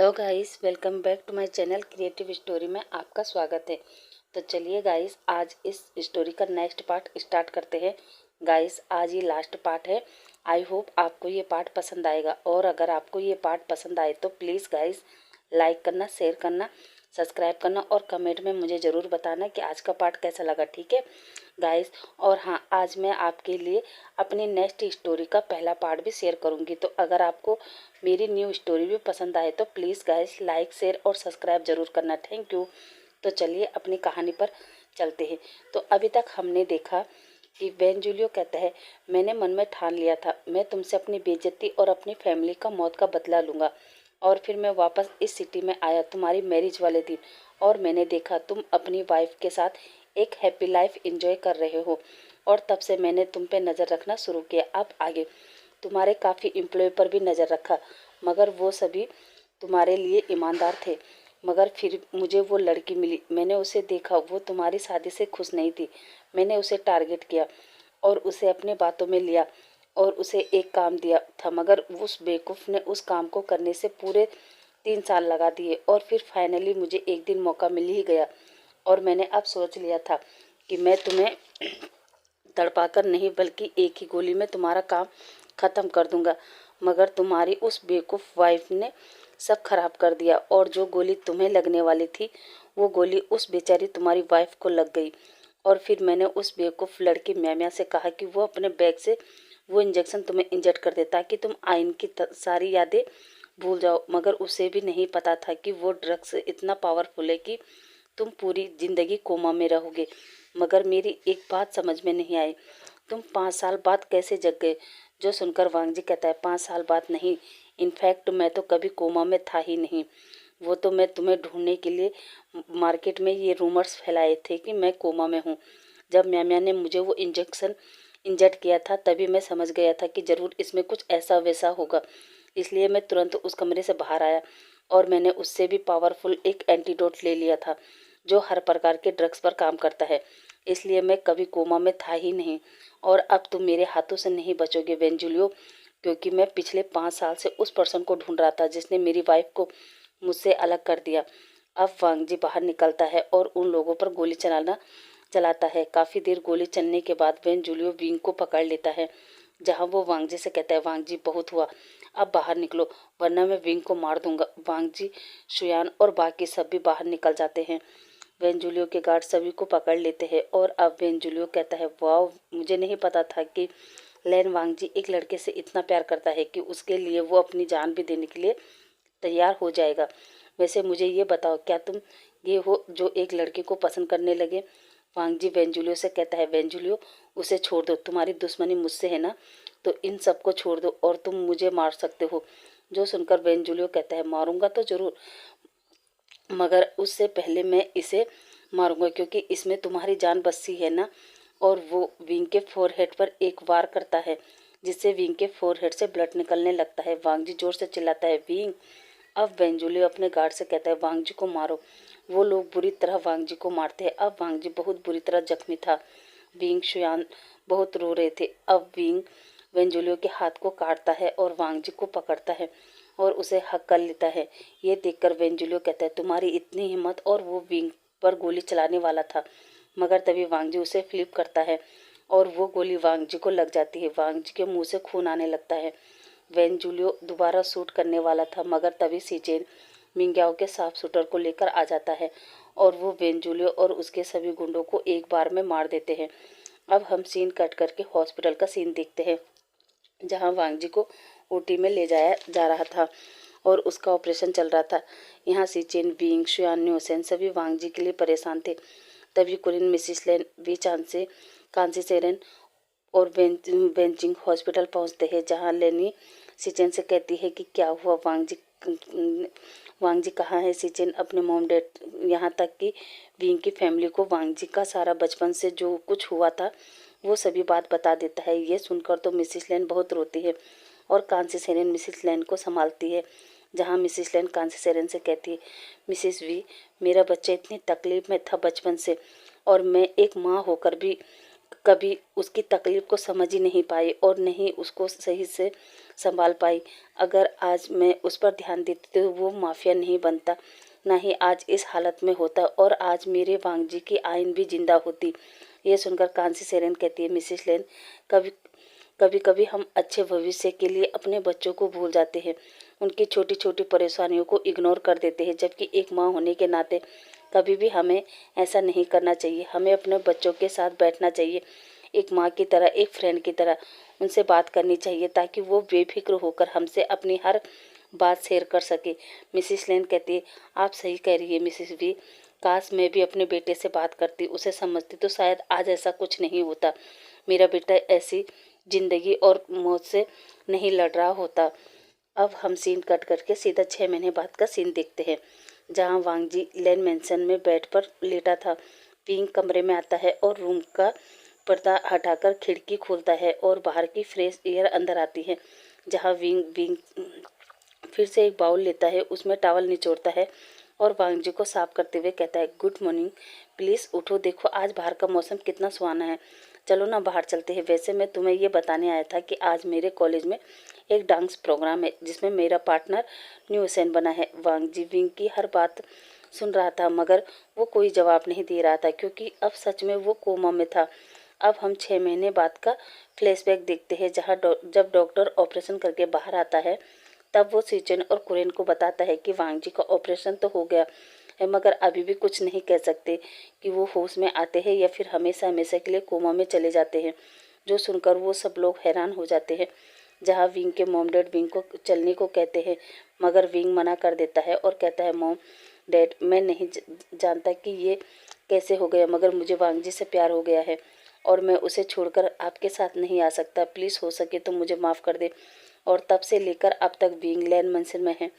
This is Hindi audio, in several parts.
Hello guys, welcome back to my channel creative story में आपका स्वागत है। तो चलिए गाइस, आज इस स्टोरी का नेक्स्ट पार्ट स्टार्ट करते हैं। गाइस, आज ये लास्ट पार्ट है। आई होप आपको ये पार्ट पसंद आएगा, और अगर आपको ये पार्ट पसंद आए तो प्लीज़ गाइस लाइक करना, शेयर करना, सब्सक्राइब करना और कमेंट में मुझे ज़रूर बताना कि आज का पार्ट कैसा लगा। ठीक है गाइस, और हाँ, आज मैं आपके लिए अपनी नेक्स्ट स्टोरी का पहला पार्ट भी शेयर करूँगी। तो अगर आपको मेरी न्यू स्टोरी भी पसंद आए तो प्लीज़ गाइस लाइक, शेयर और सब्सक्राइब ज़रूर करना। Thank you. तो चलिए अपनी कहानी पर चलते हैं। तो अभी तक हमने देखा कि बेंजुलियो कहता है, मैंने मन में ठान लिया था, मैं तुमसे अपनी बेइज्जती और अपनी फैमिली का मौत का बदला लूँगा। और फिर मैं वापस इस सिटी में आया तुम्हारी मैरिज वाले दिन, और मैंने देखा तुम अपनी वाइफ के साथ एक हैप्पी लाइफ एंजॉय कर रहे हो, और तब से मैंने तुम पे नज़र रखना शुरू किया। अब आगे तुम्हारे काफ़ी एम्प्लॉय पर भी नज़र रखा, मगर वो सभी तुम्हारे लिए ईमानदार थे। मगर फिर मुझे वो लड़की मिली, मैंने उसे देखा, वो तुम्हारी शादी से खुश नहीं थी। मैंने उसे टारगेट किया और उसे अपने बातों में लिया और उसे एक काम दिया था, मगर उस बेवकूफ़ ने उस काम को करने से पूरे 3 साल लगा दिए। और फिर फाइनली मुझे एक दिन मौका मिल ही गया, और मैंने अब सोच लिया था कि मैं तुम्हें तड़पाकर नहीं बल्कि एक ही गोली में तुम्हारा काम ख़त्म कर दूंगा। मगर तुम्हारी उस बेवकूफ़ वाइफ ने सब खराब कर दिया, और जो गोली तुम्हें लगने वाली थी वो गोली उस बेचारी तुम्हारी वाइफ को लग गई। और फिर मैंने उस बेवकूफ़ लड़की म्याम्या से कहा कि वो अपने बैग से वो इंजेक्शन तुम्हें इंजेक्ट कर दे ताकि तुम आइन की सारी यादें भूल जाओ। मगर उसे भी नहीं पता था कि वो ड्रग्स इतना पावरफुल है कि तुम पूरी जिंदगी कोमा में रहोगे। मगर मेरी एक बात समझ में नहीं आई, तुम 5 साल बाद कैसे जग गए? जो सुनकर वांगजी कहता है, 5 साल बाद नहीं, इनफैक्ट मैं तो कभी कोमा में था ही नहीं। वो तो मैं तुम्हें ढूंढने के लिए मार्केट में ये रूमर्स फैलाए थे कि मैं कोमा में हूँ। जब म्याम्या ने मुझे वो इंजेक्शन इंजेक्ट किया था तभी मैं समझ गया था कि ज़रूर इसमें कुछ ऐसा वैसा होगा। इसलिए मैं तुरंत उस कमरे से बाहर आया, और मैंने उससे भी पावरफुल एक एंटीडोट ले लिया था जो हर प्रकार के ड्रग्स पर काम करता है। इसलिए मैं कभी कोमा में था ही नहीं, और अब तुम मेरे हाथों से नहीं बचोगे बेंजुलियो, क्योंकि मैं पिछले 5 साल से उस पर्सन को ढूंढ रहा था जिसने मेरी वाइफ को मुझसे अलग कर दिया। अब वांगजी बाहर निकलता है और उन लोगों पर गोली चलाता है। काफ़ी देर गोली चलने के बाद बेंजुलियो विंग को पकड़ लेता है, जहां वो वांगजी से कहता है, वांगजी बहुत हुआ, अब बाहर निकलो वरना मैं विंग को मार दूंगा। वांगजी, शुयान और बाकी सब भी बाहर निकल जाते हैं। बेंजुलियो के गार्ड सभी को पकड़ लेते हैं, और अब बेंजुलियो कहता है, वाह, मुझे नहीं पता था कि लैन वांगजी एक लड़के से इतना प्यार करता है कि उसके लिए वो अपनी जान भी देने के लिए तैयार हो जाएगा। वैसे मुझे ये बताओ, क्या तुम ये हो जो एक लड़के को पसंद करने लगे? वांगजी बेंजुलियो से कहता है, बेंजुलियो उसे छोड़ दो, तुम्हारी दुश्मनी मुझसे है ना, तो इन सबको छोड़ दो और तुम मुझे मार सकते हो। जो सुनकर बेंजुलियो कहता है, मारूंगा तो जरूर, मगर उससे पहले मैं इसे मारूंगा क्योंकि इसमें तुम्हारी जान बसी है ना। और वो विंग के फोरहेड पर एक वार करता है, जिससे विंग के फोरहेड से ब्लड निकलने लगता है। वांगजी जोर से चिल्लाता है, विंग। अब बेंजुलियो अपने गार्ड से कहता है, वांगजी को मारो। वो लोग बुरी तरह वांगजी को मारते हैं। अब वांगजी बहुत बुरी तरह जख्मी था। विंग, शुयान बहुत रो रहे थे। अब विंग बेंजुलियो के हाथ को काटता है और वांगजी को पकड़ता है और उसे हक कर लेता है। ये देखकर बेंजुलियो कहता है, तुम्हारी इतनी हिम्मत! और वो विंग पर गोली चलाने वाला था, मगर तभी वांगजी उसे फ्लिप करता है और वो गोली वांगजी को लग जाती है। वांगजी के मुंह से खून आने लगता है। बेंजुलियो दोबारा शूट करने वाला था, मगर तभी सीचेन मिंग्याओ के साफ शूटर को लेकर आ जाता है, और वो बेंजुलियो और उसके सभी गुंडों को एक बार में मार देते हैं। अब हम सीन कट करके हॉस्पिटल का सीन देखते हैं, जहां वांगजी को ओटी में ले जाया जा रहा था और उसका ऑपरेशन चल रहा था। यहाँ सीचेन, विंग, शुयान, न्योसेन सभी वांगजी के लिए परेशान थे। तभी Kurien, Mrs lane, we चांसे, Kansi सेरेन और बेंजिंग हॉस्पिटल पहुंचते हैं, जहां लेनी सीचेन से कहती है कि क्या हुआ, वांगजी कहाँ है? सीचेन अपने मॉम डैड, यहाँ तक कि विंग की फैमिली को वांगजी का सारा बचपन से जो कुछ हुआ था वो सभी बात बता देता है। ये सुनकर तो मिसिस लेन बहुत रोती है और कांसी सेरेन मिसिस लेन को संभालती है, जहाँ मिसिस लेन कांसी सेरेन से कहती है, मिसिस वी, मेरा बच्चा इतनी तकलीफ में था बचपन से, और मैं एक माँ होकर भी कभी उसकी तकलीफ़ को समझ ही नहीं पाई और नहीं उसको सही से संभाल पाई। अगर आज मैं उस पर ध्यान देती तो वो माफिया नहीं बनता, ना ही आज इस हालत में होता और आज मेरे वांगजी की आइन भी जिंदा होती। ये सुनकर कांसी सेरेन कहती है, मिसेस लेन, कभी कभी कभी हम अच्छे भविष्य के लिए अपने बच्चों को भूल जाते हैं, उनकी छोटी छोटी परेशानियों को इग्नोर कर देते हैं, जबकि एक माँ होने के नाते कभी भी हमें ऐसा नहीं करना चाहिए। हमें अपने बच्चों के साथ बैठना चाहिए, एक माँ की तरह, एक फ्रेंड की तरह उनसे बात करनी चाहिए, ताकि वो बेफिक्र होकर हमसे अपनी हर बात शेयर कर सके। मिसिस लेन कहती है, आप सही कह रही है मिसिस वी, काश मैं भी अपने बेटे से बात करती, उसे समझती तो शायद आज ऐसा कुछ नहीं होता। मेरा बेटा ऐसी जिंदगी और मौत से नहीं लड़ रहा होता। अब हम सीन कट करके सीधा 6 महीने बाद का सीन देखते हैं, जहां वांगजी लेन मैंसन में बेड पर लेटा था। पिंग कमरे में आता है और रूम का पर्दा हटाकर खिड़की खोलता है और बाहर की फ्रेश एयर अंदर आती है। जहां विंग विंग फिर से एक बाउल लेता है, उसमें टॉवल निचोड़ता है और वांगजी को साफ करते हुए कहता है, गुड मॉर्निंग, प्लीज़ उठो, देखो आज बाहर का मौसम कितना सुहाना है, चलो ना बाहर चलते हैं। वैसे मैं तुम्हें ये बताने आया था कि आज मेरे कॉलेज में एक डांस प्रोग्राम है जिसमें मेरा पार्टनर न्यू सेन बना है। वांगजी विंग की हर बात सुन रहा था, मगर वो कोई जवाब नहीं दे रहा था, क्योंकि अब सच में वो कोमा में था। अब हम 6 महीने बाद का फ्लैशबैक देखते हैं, जहाँ जब डॉक्टर ऑपरेशन करके बाहर आता है, तब वो सीचन और कुरेन को बताता है कि वांगजी का ऑपरेशन तो हो गया है, मगर अभी भी कुछ नहीं कह सकते कि वो होश में आते हैं या फिर हमेशा हमेशा के लिए कोमा में चले जाते हैं। जो सुनकर वो सब लोग हैरान हो जाते हैं। जहाँ विंग के मॉम डैड विंग को चलने को कहते हैं, मगर विंग मना कर देता है और कहता है, मॉम डैड, मैं नहीं जानता कि ये कैसे हो गया, मगर मुझे वांगजी से प्यार हो गया है और मैं उसे छोड़कर आपके साथ नहीं आ सकता। प्लीज़ हो सके तो मुझे माफ़ कर दे। और तब से लेकर अब तक विंग लैन मंसिल में है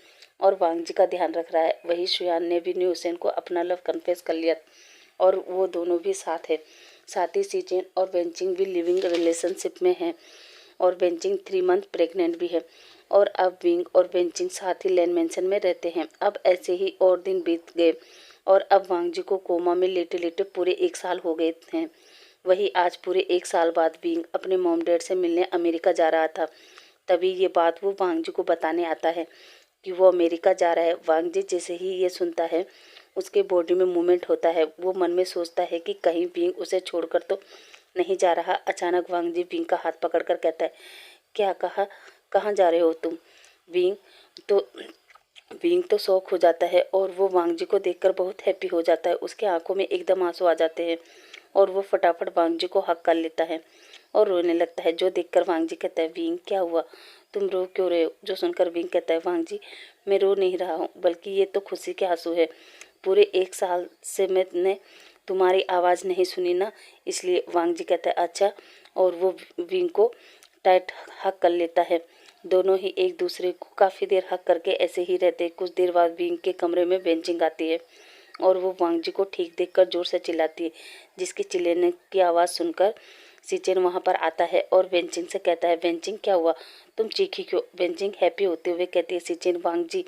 और वांगजी का ध्यान रख रहा है। वही शुयान ने भी न्यू हुसैन को अपना लव कन्फेस कर लिया और वो दोनों भी साथ है। साथ ही सीचेन और वेंचिंग भी लिविंग रिलेशनशिप में हैं और वेंचिंग 3 मंथ प्रेग्नेंट भी है। और अब विंग और वेंचिंग साथ ही लैन मेंशन में रहते हैं। अब ऐसे ही और दिन बीत गए और अब वांगजी को कोमा में लेटे लेटे पूरे 1 साल हो गए हैं। वही आज पूरे 1 साल बाद विंग अपने मॉम डैड से मिलने अमेरिका जा रहा था। तभी ये बात वो वांगजी को बताने आता है कि वो अमेरिका जा रहा है। वांगजी जैसे ही ये सुनता है, उसके बॉडी में मूवमेंट होता है। वो मन में सोचता है कि कहीं विंग उसे छोड़कर तो नहीं जा रहा। अचानक वांगजी विंग का हाथ पकड़कर कहता है, क्या कहा, कहाँ जा रहे हो तुम? विंग तो विंग तो शौक हो जाता है और वो वांगजी को देखकर बहुत हैप्पी हो जाता है। उसके आंखों में एकदम आंसू आ जाते हैं और वो फटाफट वांगजी को हक कर लेता है और रोने लगता है। जो देखकर वांगजी कहता है, विंग क्या हुआ, तुम रो क्यों रहे हो? जो सुनकर विंग कहता है, वांगजी मैं रो नहीं रहा हूँ, बल्कि ये तो खुशी के आंसू है। पूरे 1 साल से मैंने तुम्हारी आवाज़ नहीं सुनी ना, इसलिए। वांगजी कहता है, अच्छा, और वो विंग को टाइट हक कर लेता है। दोनों ही एक दूसरे को काफ़ी देर हक करके ऐसे ही रहते। कुछ देर बाद विंग के कमरे में बेंचिंग आती है और वो वांगजी को ठीक देखकर जोर से चिल्लाती है, जिसके चिल्लाने की आवाज़ सुनकर सीचेन वहाँ पर आता है और वेंचिंग से कहता है, वेंचिंग क्या हुआ, तुम चीखी क्यों? वेंचिंग हैप्पी होते हुए कहती है, सीचेन वांगजी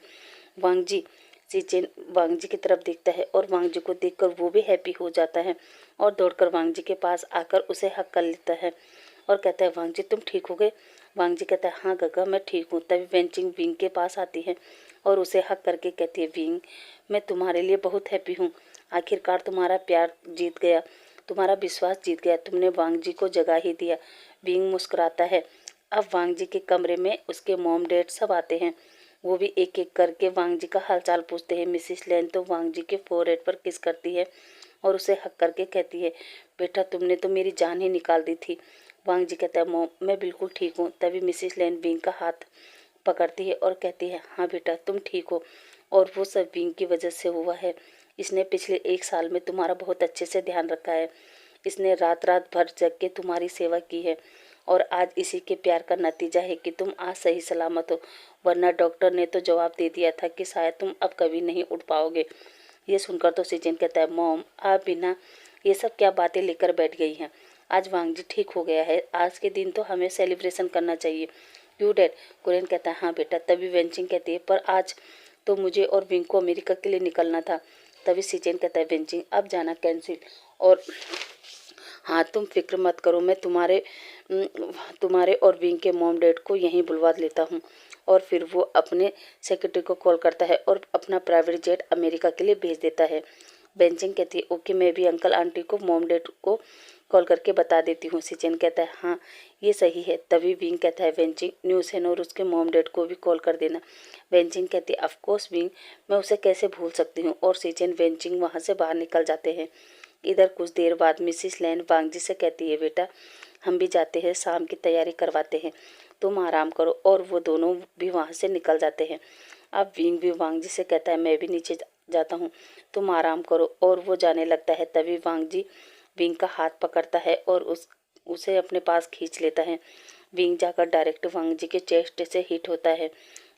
वांगजी। सीचेन वांगजी की तरफ देखता है और वांगजी को देखकर वो भी हैप्पी हो जाता है और दौड़कर वांगजी के पास आकर उसे हक कर लेता है और कहता है, वांगजी तुम ठीक हो गए? वांगजी कहता है, हाँ गगा मैं ठीक हूँ। तभी वेंचिंग विंग के पास आती है और उसे हक करके कहती है, विंग मैं तुम्हारे लिए बहुत हैप्पी हूँ। आखिरकार तुम्हारा प्यार जीत गया, तुम्हारा विश्वास जीत गया, तुमने वांगजी को जगा ही दिया। विंग मुस्कुराता है। अब वांगजी के कमरे में उसके मॉम डैड सब आते हैं। वो भी एक एक करके वांगजी का हालचाल पूछते हैं। मिसिस लेन तो वांगजी के फोरहेड पर किस करती है और उसे हक करके कहती है, बेटा तुमने तो मेरी जान ही निकाल दी थी। वांगजी कहता है, मॉम मैं बिल्कुल ठीक हूँ। तभी मिसिस लेन विंग का हाथ पकड़ती है और कहती है, हाँ बेटा तुम ठीक हो और वो सब विंग की वजह से हुआ है। इसने पिछले 1 साल में तुम्हारा बहुत अच्छे से ध्यान रखा है। इसने रात रात भर जग के तुम्हारी सेवा की है और आज इसी के प्यार का नतीजा है कि तुम आज सही सलामत हो, वरना डॉक्टर ने तो जवाब दे दिया था कि शायद तुम अब कभी नहीं उठ पाओगे। ये सुनकर तो सीचेन कहता है, मॉम आप बिना ये सब क्या बातें लेकर बैठ गई हैं? आज वांगजी ठीक हो गया है, आज के दिन तो हमें सेलिब्रेशन करना चाहिए। क्यों डैड? कुरेन कहता है, हाँ बेटा। तभी वेंचिंग कहती है, पर आज तो मुझे और विंग को अमेरिका के लिए निकलना था। तभी सीचेन कहता है, वेंचिंग अब जाना कैंसिल और हाँ तुम फिक्र मत करो, मैं तुम्हारे और विंग के मॉम डैड को यहीं बुलवा लेता हूँ। और फिर वो अपने सेक्रेटरी को कॉल करता है और अपना प्राइवेट जेट अमेरिका के लिए भेज देता है। बेंचिंग कहती है ओके, मैं भी अंकल आंटी को मॉम डैड को कॉल करके बता देती हूँ। सिचेन कहता है हाँ ये सही है। तभी विंग कहता है वेंचिंग न्यूसेन और उसके मॉम डैड को भी कॉल कर देना। वेंचिंग कहती है ऑफकोर्स विंग, मैं उसे कैसे भूल सकती हूँ। और सिचेन वेंचिंग वहाँ से बाहर निकल जाते हैं। इधर कुछ देर बाद मिसिस लैन वांगजी से कहती है बेटा हम भी जाते हैं, शाम की तैयारी करवाते हैं, तुम आराम करो। और वो दोनों भी वहाँ से निकल जाते हैं। अब विंग भी वांगजी से कहता है मैं भी नीचे जाता हूँ, तुम आराम करो। और वो जाने लगता है। तभी वांगजी विंग का हाथ पकड़ता है और उसे अपने पास खींच लेता है। विंग जाकर डायरेक्ट वांगजी के चेस्ट से हिट होता है।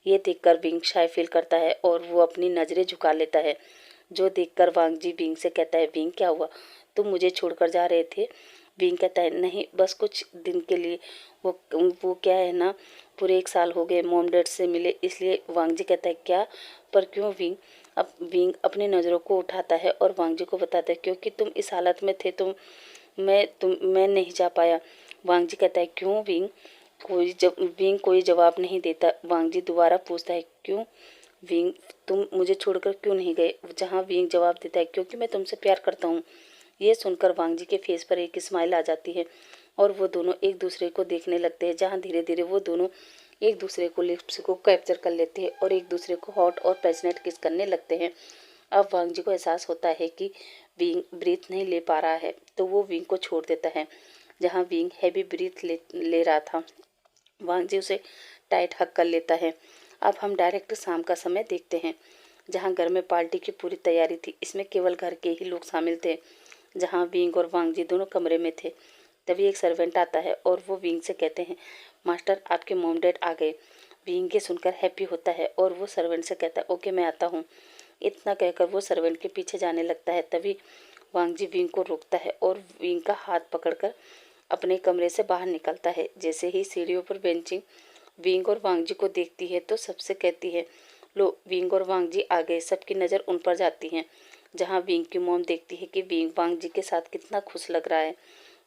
ये देखकर विंग शाय फील करता है और वो अपनी नज़रें झुका लेता है। जो देखकर वांगजी विंग से कहता है विंग क्या हुआ, तुम मुझे छोड़कर जा रहे थे। विंग कहता है नहीं बस कुछ दिन के लिए। वो क्या है ना, पूरे 1 साल हो गए मॉम डैड से मिले, इसलिए। वांगजी कहता है क्या, पर क्यों विंग। अब विंग अपनी नज़रों को उठाता है और वांगजी को बताता है क्योंकि तुम इस हालत में थे मैं नहीं जा पाया। वांगजी कहता है क्यों विंग। विंग कोई जवाब नहीं देता। वांगजी दोबारा पूछता है क्यों विंग, तुम मुझे छोड़कर क्यों नहीं गए। जहाँ विंग जवाब देता है क्योंकि मैं तुमसे प्यार करता हूँ। ये सुनकर वांगजी के फेस पर एक स्माइल आ जाती है और वो दोनों एक दूसरे को देखने लगते हैं। जहाँ धीरे धीरे वो दोनों एक दूसरे को लिप्स को कैप्चर कर लेते हैं और एक दूसरे को हॉट और पैशनेट किस करने लगते हैं। अब वांगजी को एहसास होता है कि विंग ब्रीथ नहीं ले पा रहा है, तो वो विंग को छोड़ देता है। जहाँ विंग हैवी ब्रीथ ले रहा था, वांगजी उसे टाइट हक कर लेता है। अब हम डायरेक्ट शाम का समय देखते हैं, जहाँ घर में पार्टी की पूरी तैयारी थी। इसमें केवल घर के ही लोग शामिल थे। जहाँ विंग और वांगजी दोनों कमरे में थे। तभी एक सर्वेंट आता है और वो विंग से कहते हैं मास्टर आपके मॉम डैड आ गए। विंग के सुनकर हैप्पी होता है और वो सर्वेंट से कहता है ओके मैं आता हूँ। इतना कहकर वो सर्वेंट के पीछे जाने लगता है। तभी वांगजी विंग को रोकता है और विंग का हाथ पकड़कर अपने कमरे से बाहर निकलता है। जैसे ही सीढ़ियों पर बेंचिंग विंग और वांगजी को देखती है तो सबसे कहती है लो विंग और वांगजी आ गए। सबकी नज़र उन पर जाती है। जहाँ विंग की मॉम देखती है कि विंग वांगजी के साथ कितना खुश लग रहा है।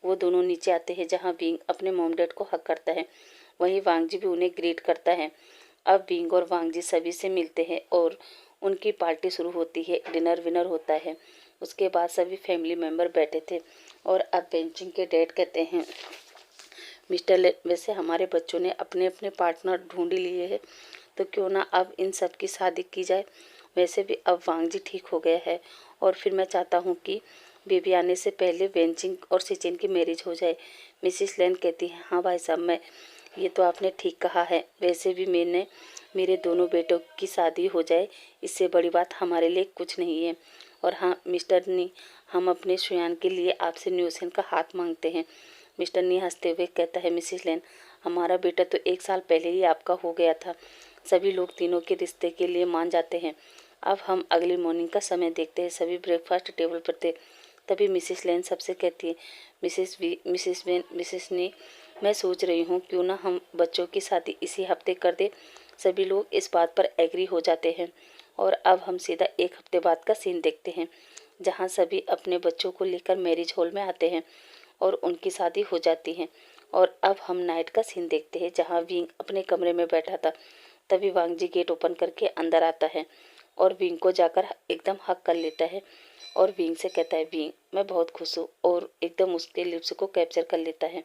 वो दोनों नीचे आते हैं, जहाँ विंग अपने मॉम डैड को हक करता है। वहीं वांगजी भी उन्हें ग्रीट करता है। अब विंग और वांगजी सभी से मिलते हैं और उनकी पार्टी शुरू होती है। डिनर विनर होता है। उसके बाद सभी फैमिली मेम्बर बैठे थे और अब बेंचिंग के डैड कहते हैं मिस्टर वैसे हमारे बच्चों ने अपने अपने पार्टनर ढूंढ लिए हैं, तो क्यों ना अब इन सब की शादी की जाए। वैसे भी अब वांगजी ठीक हो गया है और फिर मैं चाहता हूँ कि बेबी आने से पहले वेंचिंग और सिचिन की मैरिज हो जाए। मिसिस लैन कहती है हाँ भाई साहब, मैं ये तो आपने ठीक कहा है। वैसे भी मेरे दोनों बेटों की शादी हो जाए, इससे बड़ी बात हमारे लिए कुछ नहीं है। और हाँ मिस्टर नी, हम अपने सुयान के लिए आपसे न्यूसेन का हाथ मांगते हैं। मिस्टर नी हंसते हुए कहता है मिसिस लैन, हमारा बेटा तो 1 साल पहले ही आपका हो गया था। सभी लोग तीनों के रिश्ते के लिए मान जाते हैं। अब हम अगली मॉर्निंग का समय देखते हैं। सभी ब्रेकफास्ट टेबल पर थे। तभी मिसिस लैन सबसे कहती है मिसिस नी, मैं सोच रही हूँ क्यों ना हम बच्चों की शादी इसी हफ्ते कर दे। सभी लोग इस बात पर एग्री हो जाते हैं। और अब हम सीधा 1 हफ्ते बाद का सीन देखते हैं, जहाँ सभी अपने बच्चों को लेकर मैरिज हॉल में आते हैं और उनकी शादी हो जाती है। और अब हम नाइट का सीन देखते हैं, जहाँ विंग अपने कमरे में बैठा था। तभी वांगजी गेट ओपन करके अंदर आता है और विंग को जाकर एकदम हक कर लेता है और विंग से कहता है विंग मैं बहुत खुश हूँ। और एकदम उसके लिप्स को कैप्चर कर लेता है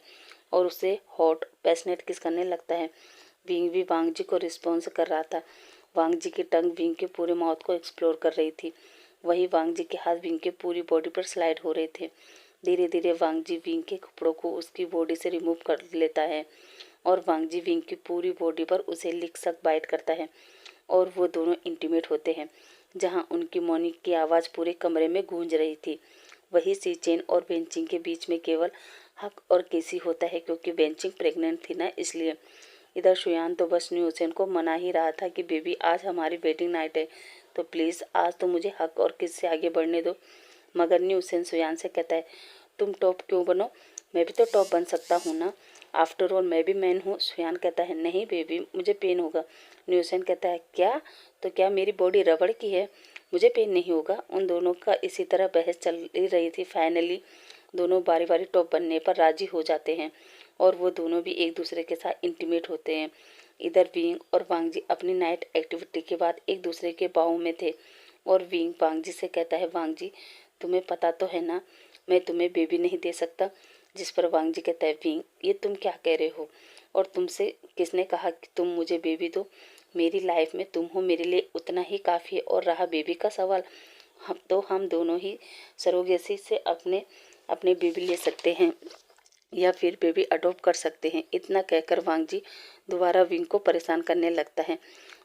और उसे हॉट पैशनेट किस करने लगता है। विंग भी वांगजी को रिस्पॉन्स कर रहा था। वांगजी की टंग विंग के पूरे माउथ को एक्सप्लोर कर रही थी। वही वांगजी के हाथ विंग के पूरी बॉडी पर स्लाइड हो रहे थे। धीरे धीरे वांगजी विंग के कपड़ों को उसकी बॉडी से रिमूव कर लेता है और वांगजी विंग की पूरी बॉडी पर उसे लिक सक बाइट करता है और वो दोनों इंटीमेट होते हैं, जहाँ उनकी मौनी की आवाज़ पूरे कमरे में गूंज रही थी। वही सीचेन और बेंचिंग के बीच में केवल हक और केसी होता है, क्योंकि बेंचिंग प्रेग्नेंट थी ना, इसलिए। इधर शुयान तो बस न्यूसेन को मना ही रहा था कि बेबी आज हमारी वेडिंग नाइट है, तो प्लीज़ आज तो मुझे हक और किस से आगे बढ़ने दो। मगर न्यूसेन शुयान से कहता है तुम टॉप क्यों बनो, मैं भी तो टॉप बन सकता हूँ ना, आफ्टर ऑल मैं भी मैन हूँ। शुयान कहता है नहीं बेबी मुझे पेन होगा। न्यूसेन कहता है क्या, तो क्या मेरी बॉडी रबड़ की है, मुझे पेन नहीं होगा। उन दोनों का इसी तरह बहस चल ही रही थी। फाइनली दोनों बारी बारी टॉप बनने पर राजी हो जाते हैं और वो दोनों भी एक दूसरे के साथ इंटीमेट होते हैं। इधर विंग और वांग जी अपनी नाइट एक्टिविटी के बाद एक दूसरे के बाहों में थे और विंग वांग जी से कहता है, वांग जी तुम्हें पता तो है ना मैं तुम्हें बेबी नहीं दे सकता। जिस पर वांग जी कहता है, विंग ये तुम क्या कह रहे हो और तुमसे किसने कहा कि तुम मुझे बेबी दो। मेरी लाइफ में तुम हो मेरे लिए उतना ही काफ़ी है। और रहा बेबी का सवाल, हम दोनों ही सरोगेसी से अपने अपने बेबी ले सकते हैं या फिर बेबी अडॉप्ट कर सकते हैं। इतना कहकर वांग जी दोबारा विंग को परेशान करने लगता है,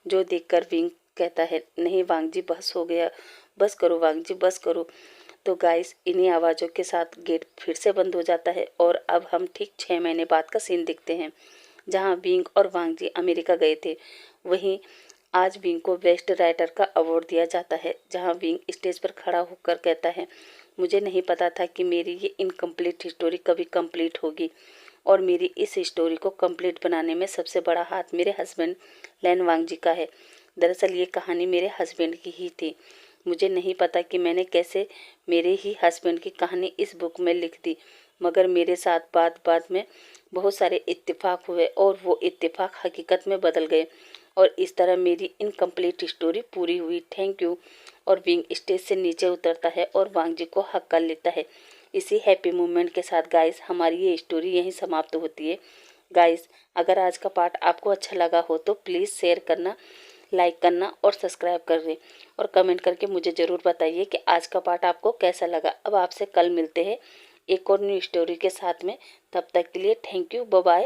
जो देखकर विंग कहता है, नहीं वांग जी बस हो गया, बस करो वांग जी बस करो। तो गाइस इन्हीं आवाज़ों के साथ गेट फिर से बंद हो जाता है और अब हम ठीक 6 महीने बाद का सीन देखते हैं, जहां विंग और वांग जी अमेरिका गए थे। वहीं आज विंग को बेस्ट राइटर का अवार्ड दिया जाता है, जहां विंग स्टेज पर खड़ा होकर कहता है, मुझे नहीं पता था कि मेरी ये इनकम्प्लीट स्टोरी कभी कंप्लीट होगी और मेरी इस स्टोरी को कंप्लीट बनाने में सबसे बड़ा हाथ मेरे हस्बैंड लैन वांग जी का है। दरअसल ये कहानी मेरे हस्बैंड की ही थी। मुझे नहीं पता कि मैंने कैसे मेरे ही हस्बैंड की कहानी इस बुक में लिख दी, मगर मेरे साथ बाद में बहुत सारे इत्तेफाक हुए और वो इत्तेफाक हकीकत में बदल गए और इस तरह मेरी इनकम्प्लीट स्टोरी पूरी हुई। Thank you. और विंग स्टेज से नीचे उतरता है और वांग जी को हक कर लेता है। इसी हैप्पी मोमेंट के साथ गाइस हमारी ये स्टोरी यहीं समाप्त होती है। गाइस अगर आज का पार्ट आपको अच्छा लगा हो तो प्लीज़ शेयर करना, लाइक करना और सब्सक्राइब कर दें और कमेंट करके मुझे ज़रूर बताइए कि आज का पार्ट आपको कैसा लगा। अब आपसे कल मिलते हैं एक और न्यू स्टोरी के साथ में। तब तक के लिए थैंक यू, बाय बाय।